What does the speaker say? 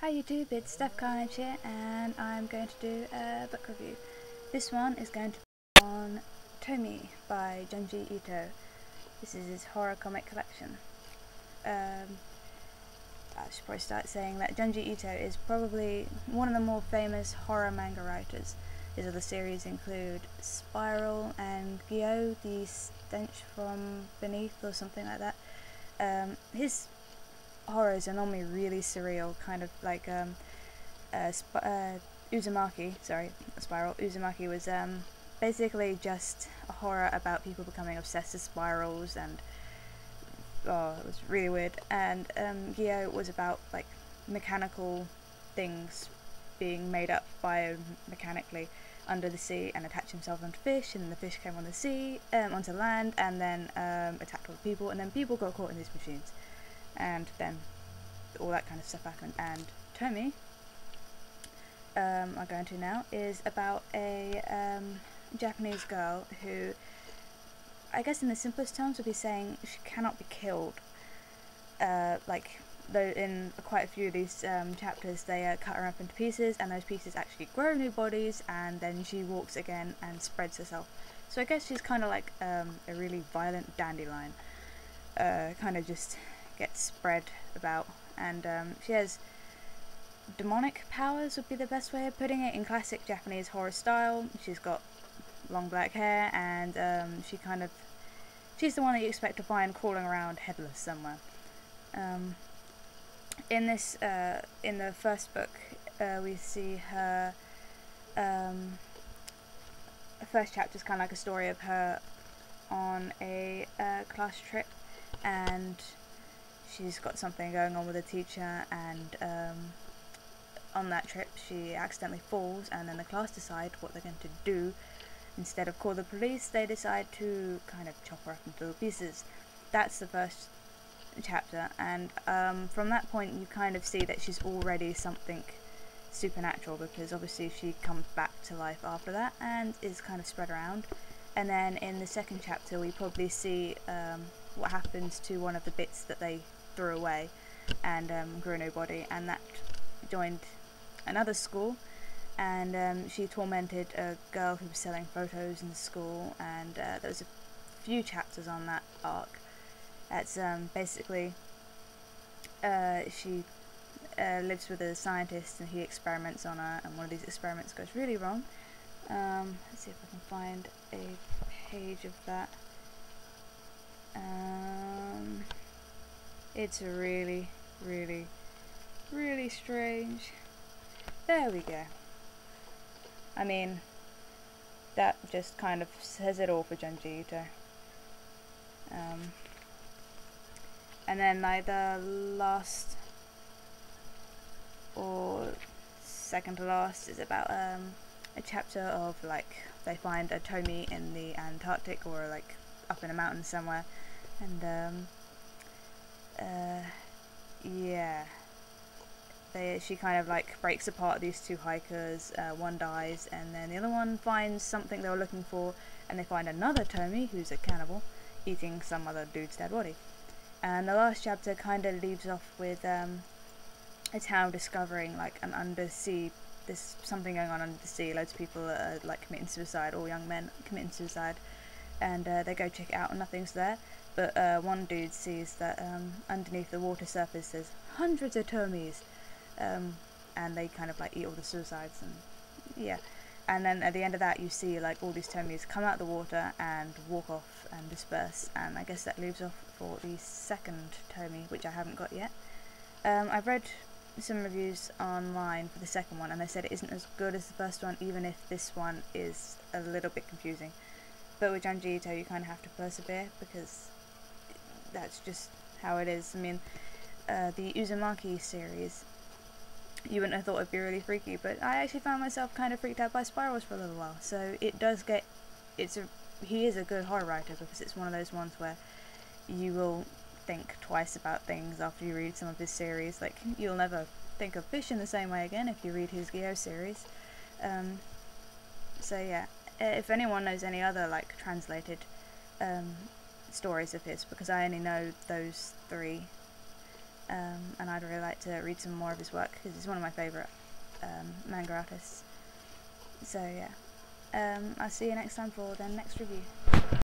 Hi YouTube, it's Steph Carnage here, and I'm going to do a book review. This one is going to be on Tomie by Junji Ito. This is his horror comic collection. I should probably start saying that Junji Ito is probably one of the more famous horror manga writers. His other series include Spiral and Gyo, the Stench from Beneath, or something like that. His horrors are normally really surreal, kind of like Uzumaki. Sorry, Spiral. Uzumaki was basically just a horror about people becoming obsessed with spirals, and it was really weird. And Gyo was about like mechanical things being made up biomechanically under the sea and attach himself onto fish, and the fish came on the sea, onto land, and then attacked all the people, and then people got caught in these machines. And then all that kind of stuff happened. And Tomie, I'm going to now, is about a Japanese girl who, I guess in the simplest terms, would be saying she cannot be killed. Though in quite a few of these chapters they cut her up into pieces, and those pieces actually grow new bodies, and then she walks again and spreads herself. So I guess she's kind of like a really violent dandelion, kind of just gets spread about, and she has demonic powers, would be the best way of putting it, in classic Japanese horror style. She's got long black hair, and she's the one that you expect to find crawling around headless somewhere. In the first book, we see her. The first chapter is kind of like a story of her on a class trip, and she's got something going on with a teacher, and on that trip she accidentally falls, and then the class decide what they're going to do. Instead of call the police, they decide to kind of chop her up into little pieces. That's the first chapter, and from that point you kind of see that she's already something supernatural, because obviously she comes back to life after that and is kind of spread around. And then in the second chapter we probably see what happens to one of the bits that they threw away and grew a new body, and that joined another school, and she tormented a girl who was selling photos in the school, and there was a few chapters on that arc. That's basically she lives with a scientist, and he experiments on her, and one of these experiments goes really wrong. Let's see if I can find a page of that. It's really, really, really strange. There we go. I mean, that just kind of says it all for Junji Ito. And then like the last or second to last is about a chapter of like they find a Tomie in the Antarctic, or like up in a mountain somewhere, and yeah, she kind of like breaks apart these two hikers. One dies, and then the other one finds something they were looking for, and they find another Tomie who's a cannibal eating some other dude's dead body. And the last chapter kind of leaves off with a town discovering like an undersea, there's something going on under the sea. Loads of people are like committing suicide, all young men committing suicide, and they go check it out and nothing's there. But one dude sees that underneath the water surface there's hundreds of Tomies, and they kind of like eat all the suicides, and yeah. And then at the end of that you see like all these Tomies come out of the water and walk off and disperse, and I guess that leaves off for the second Tomie, which I haven't got yet. I've read some reviews online for the second one, and they said it isn't as good as the first one, even if this one is a little bit confusing. But with Junji Ito you kind of have to persevere, because that's just how it is. I mean, the Uzumaki series, you wouldn't have thought it'd be really freaky, but I actually found myself kind of freaked out by spirals for a little while. So it does get, he is a good horror writer, because it's one of those ones where you will think twice about things after you read some of his series. Like, you'll never think of fish in the same way again if you read his Gyo series. So yeah, if anyone knows any other like translated stories of his, because I only know those three, and I'd really like to read some more of his work because he's one of my favourite manga artists. So yeah, I'll see you next time for the next review.